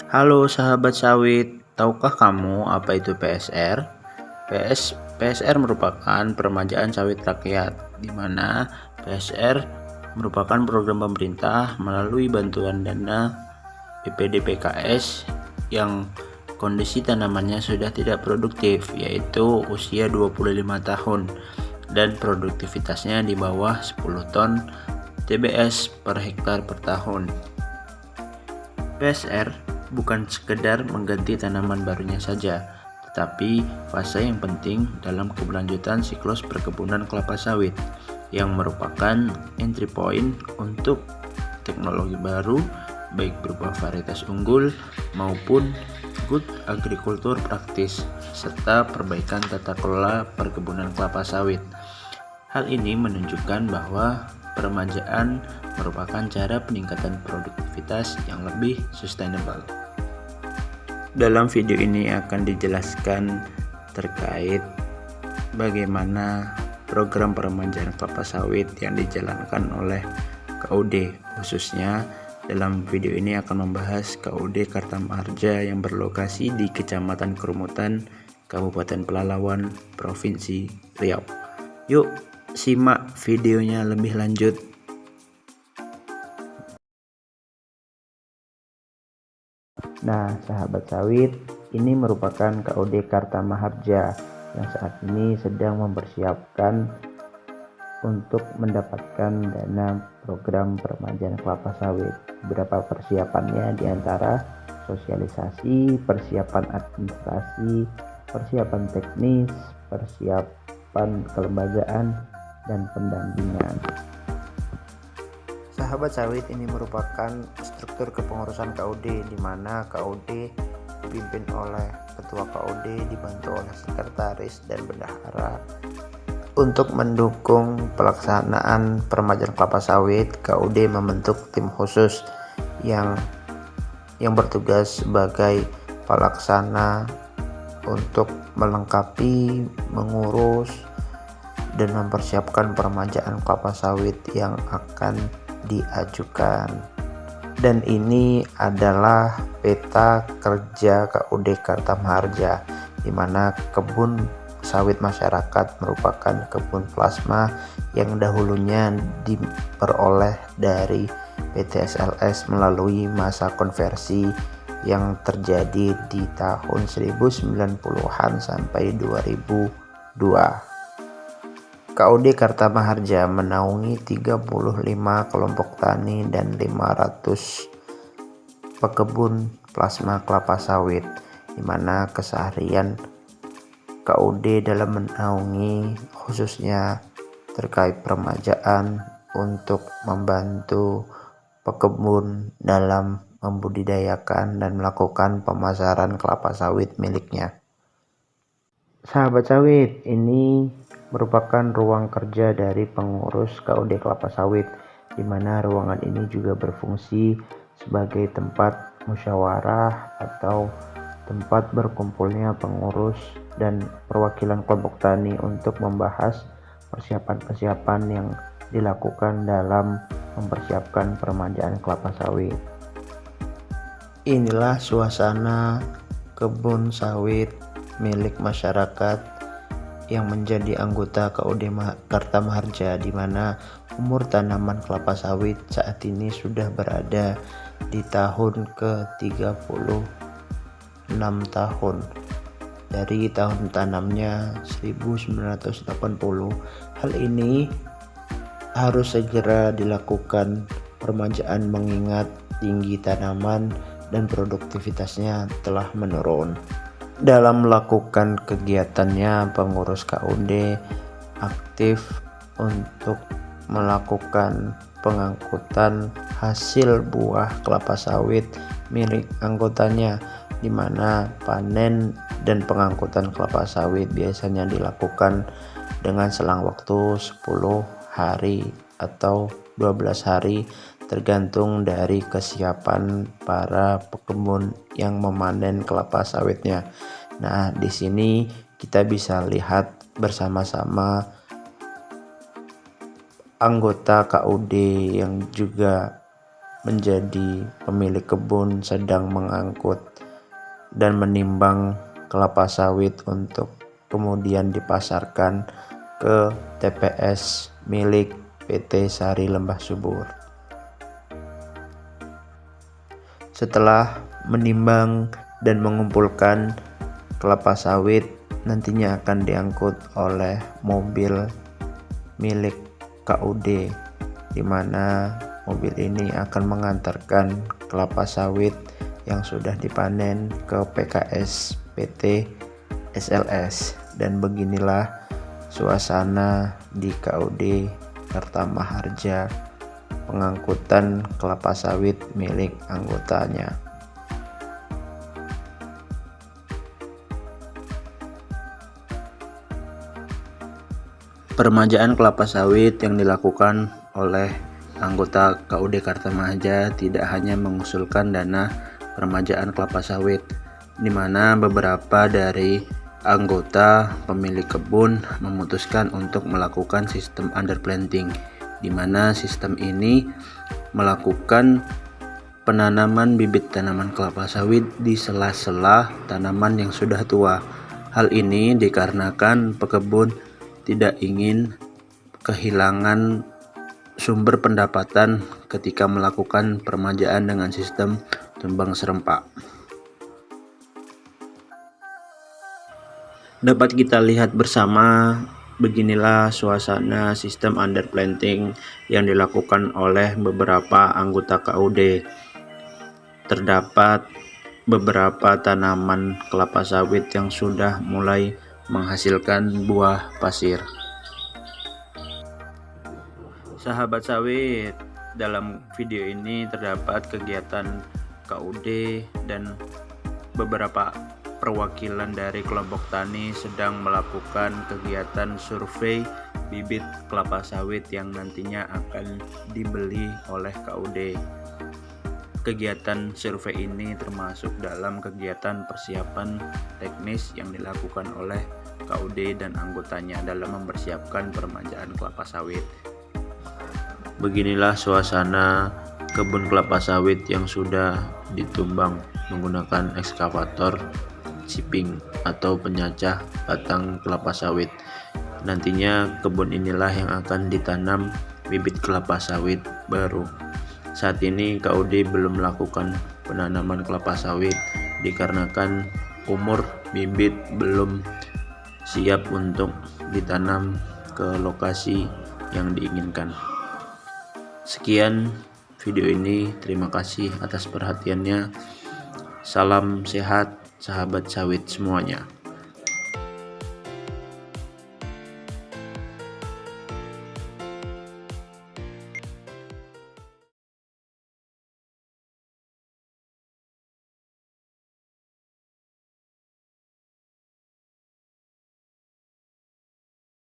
Halo sahabat sawit, tahukah kamu apa itu PSR? PSR merupakan peremajaan sawit rakyat, di mana PSR merupakan program pemerintah melalui bantuan dana BPDPKS yang kondisi tanamannya sudah tidak produktif, yaitu usia 25 tahun dan produktivitasnya di bawah 10 ton TBS per hektar per tahun. PSR bukan sekedar mengganti tanaman barunya saja, tetapi fase yang penting dalam keberlanjutan siklus perkebunan kelapa sawit yang merupakan entry point untuk teknologi baru, baik berupa varietas unggul maupun good agriculture practice serta perbaikan tata kelola perkebunan kelapa sawit. Hal ini menunjukkan bahwa peremajaan merupakan cara peningkatan produktivitas yang lebih sustainable. Dalam video ini akan dijelaskan terkait bagaimana program peremajaan kelapa sawit yang dijalankan oleh KUD. Khususnya dalam video ini akan membahas KUD Kartamarja yang berlokasi di Kecamatan Kerumutan, Kabupaten Pelalawan, Provinsi Riau. Yuk simak videonya lebih lanjut. Nah, sahabat sawit, ini merupakan KUD Kartamaharja yang saat ini sedang mempersiapkan untuk mendapatkan dana program peremajaan kelapa sawit. Beberapa persiapannya diantara sosialisasi, persiapan administrasi, persiapan teknis, persiapan kelembagaan, dan pendampingan. Sahabat sawit, ini merupakan struktur kepengurusan KUD di mana KUD dipimpin oleh ketua KUD dibantu oleh sekretaris dan bendahara. Untuk mendukung pelaksanaan peremajaan kelapa sawit, KUD membentuk tim khusus yang bertugas sebagai pelaksana untuk melengkapi, mengurus, dan mempersiapkan peremajaan kelapa sawit yang akan diajukan. Dan ini adalah peta kerja KUD Kartamarja, di mana kebun sawit masyarakat merupakan kebun plasma yang dahulunya diperoleh dari PT SLS melalui masa konversi yang terjadi di tahun 1990-an sampai 2002. KUD Kartamarja menaungi 35 kelompok tani dan 500 pekebun plasma kelapa sawit, di mana keseharian KUD dalam menaungi khususnya terkait peremajaan untuk membantu pekebun dalam membudidayakan dan melakukan pemasaran kelapa sawit miliknya. Sahabat sawit, ini merupakan ruang kerja dari pengurus KUD kelapa sawit, di mana ruangan ini juga berfungsi sebagai tempat musyawarah atau tempat berkumpulnya pengurus dan perwakilan kelompok tani untuk membahas persiapan-persiapan yang dilakukan dalam mempersiapkan peremajaan kelapa sawit. Inilah suasana kebun sawit milik masyarakat yang menjadi anggota KUD Kartamarja, di mana umur tanaman kelapa sawit saat ini sudah berada di tahun ke-36 tahun dari tahun tanamnya 1980. Hal ini harus segera dilakukan peremajaan mengingat tinggi tanaman dan produktivitasnya telah menurun. Dalam melakukan kegiatannya, pengurus KUD aktif untuk melakukan pengangkutan hasil buah kelapa sawit milik anggotanya, di mana panen dan pengangkutan kelapa sawit biasanya dilakukan dengan selang waktu 10 hari atau 12 hari tergantung dari kesiapan para pekebun yang memanen kelapa sawitnya. Nah, di sini kita bisa lihat bersama-sama anggota KUD yang juga menjadi pemilik kebun sedang mengangkut dan menimbang kelapa sawit untuk kemudian dipasarkan ke TPS milik PT Sari Lembah Subur. Setelah menimbang dan mengumpulkan kelapa sawit, nantinya akan diangkut oleh mobil milik KUD, di mana mobil ini akan mengantarkan kelapa sawit yang sudah dipanen ke PKS PT SLS. Dan beginilah suasana di KUD Karta Maharja pengangkutan kelapa sawit milik anggotanya. Peremajaan kelapa sawit yang dilakukan oleh anggota KUD Karta Maharja tidak hanya mengusulkan dana peremajaan kelapa sawit, di mana beberapa dari anggota pemilik kebun memutuskan untuk melakukan sistem underplanting, di mana sistem ini melakukan penanaman bibit tanaman kelapa sawit di sela-sela tanaman yang sudah tua. Hal ini dikarenakan pekebun tidak ingin kehilangan sumber pendapatan ketika melakukan peremajaan dengan sistem tumbang serempak. Dapat kita lihat bersama, beginilah suasana sistem underplanting yang dilakukan oleh beberapa anggota KUD. Terdapat beberapa tanaman kelapa sawit yang sudah mulai menghasilkan buah pasir. Sahabat sawit, dalam video ini terdapat kegiatan KUD dan beberapa perwakilan dari kelompok tani sedang melakukan kegiatan survei bibit kelapa sawit yang nantinya akan dibeli oleh KUD. Kegiatan survei ini termasuk dalam kegiatan persiapan teknis yang dilakukan oleh KUD dan anggotanya dalam mempersiapkan peremajaan kelapa sawit. Beginilah suasana kebun kelapa sawit yang sudah ditumbang menggunakan ekskavator chipping atau penyacah batang kelapa sawit. Nantinya kebun inilah yang akan ditanam bibit kelapa sawit baru. Saat ini KUD belum melakukan penanaman kelapa sawit dikarenakan umur bibit belum siap untuk ditanam ke lokasi yang diinginkan. Sekian video ini, terima kasih atas perhatiannya. Salam sehat sahabat sawit semuanya.